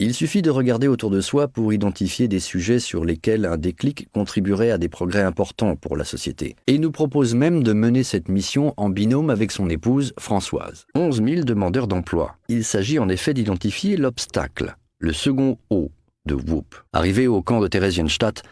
Il suffit de regarder autour de soi pour identifier des sujets sur lesquels un déclic contribuerait à des progrès importants pour la société. Et il nous propose même de mener cette mission en binôme avec son épouse, Françoise. 11 000 demandeurs d'emploi. Il s'agit en effet d'identifier l'obstacle, le second O de WHOOP. Arrivé au camp de Theresienstadt,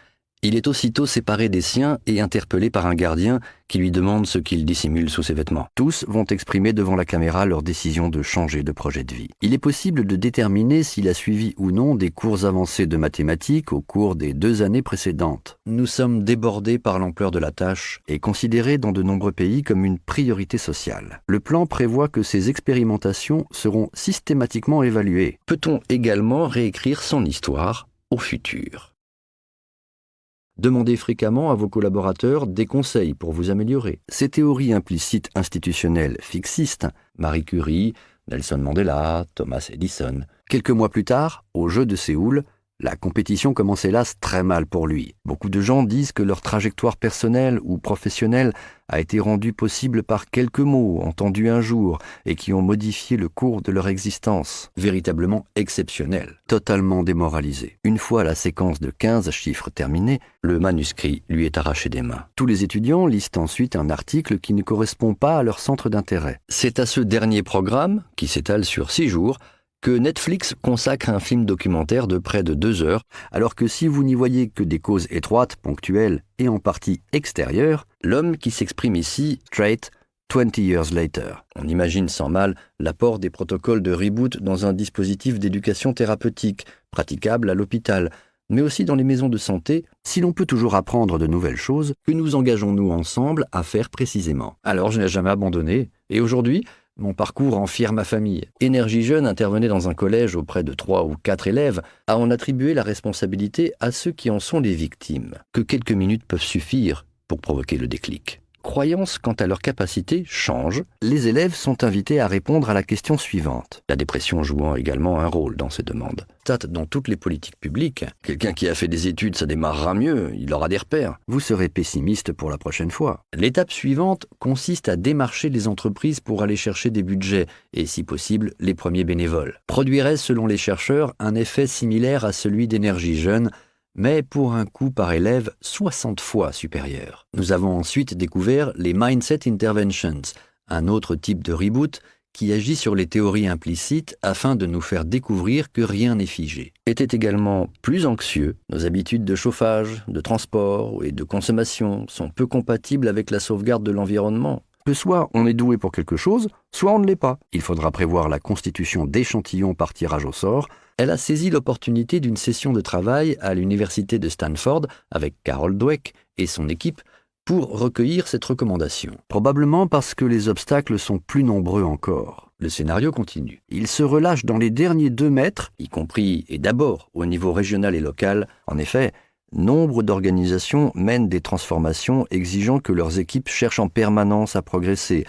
il est aussitôt séparé des siens et interpellé par un gardien qui lui demande ce qu'il dissimule sous ses vêtements. Tous vont exprimer devant la caméra leur décision de changer de projet de vie. Il est possible de déterminer s'il a suivi ou non des cours avancés de mathématiques au cours des 2 années précédentes. Nous sommes débordés par l'ampleur de la tâche et considérés dans de nombreux pays comme une priorité sociale. Le plan prévoit que ces expérimentations seront systématiquement évaluées. Peut-on également réécrire son histoire au futur ? Demandez fréquemment à vos collaborateurs des conseils pour vous améliorer. Ces théories implicites institutionnelles fixistes, Marie Curie, Nelson Mandela, Thomas Edison. Quelques mois plus tard, au Jeux de Séoul, la compétition commence hélas très mal pour lui. Beaucoup de gens disent que leur trajectoire personnelle ou professionnelle a été rendue possible par quelques mots entendus un jour et qui ont modifié le cours de leur existence. Véritablement exceptionnel, totalement démoralisé. Une fois la séquence de 15 chiffres terminée, le manuscrit lui est arraché des mains. Tous les étudiants lisent ensuite un article qui ne correspond pas à leur centre d'intérêt. C'est à ce dernier programme, qui s'étale sur 6 jours, que Netflix consacre un film documentaire de près de 2 heures, alors que si vous n'y voyez que des causes étroites, ponctuelles et en partie extérieures, l'homme qui s'exprime ici, Straight, 20 years later. On imagine sans mal l'apport des protocoles de reboot dans un dispositif d'éducation thérapeutique, praticable à l'hôpital, mais aussi dans les maisons de santé, si l'on peut toujours apprendre de nouvelles choses, que nous engageons-nous ensemble à faire précisément. Alors je n'ai jamais abandonné, et aujourd'hui, mon parcours en fière ma famille. Énergie Jeune intervenait dans un collège auprès de 3 ou 4 élèves à en attribuer la responsabilité à ceux qui en sont les victimes, que quelques minutes peuvent suffire pour provoquer le déclic. Croyances quant à leur capacité changent, les élèves sont invités à répondre à la question suivante, la dépression jouant également un rôle dans ces demandes. Dans toutes les politiques publiques, quelqu'un qui a fait des études, ça démarrera mieux, il aura des repères. Vous serez pessimiste pour la prochaine fois. L'étape suivante consiste à démarcher les entreprises pour aller chercher des budgets et, si possible, les premiers bénévoles. Produirait, selon les chercheurs, un effet similaire à celui d'Énergie Jeune, mais pour un coût par élève 60 fois supérieur. Nous avons ensuite découvert les Mindset Interventions, un autre type de reboot qui agit sur les théories implicites afin de nous faire découvrir que rien n'est figé. Étaient également plus anxieux, nos habitudes de chauffage, de transport et de consommation sont peu compatibles avec la sauvegarde de l'environnement. Que soit on est doué pour quelque chose, soit on ne l'est pas. Il faudra prévoir la constitution d'échantillons par tirage au sort. Elle a saisi l'opportunité d'une session de travail à l'université de Stanford avec Carol Dweck et son équipe pour recueillir cette recommandation. Probablement parce que les obstacles sont plus nombreux encore. Le scénario continue. Il se relâche dans les derniers 2 mètres, y compris et d'abord au niveau régional et local. En effet, nombre d'organisations mènent des transformations exigeant que leurs équipes cherchent en permanence à progresser,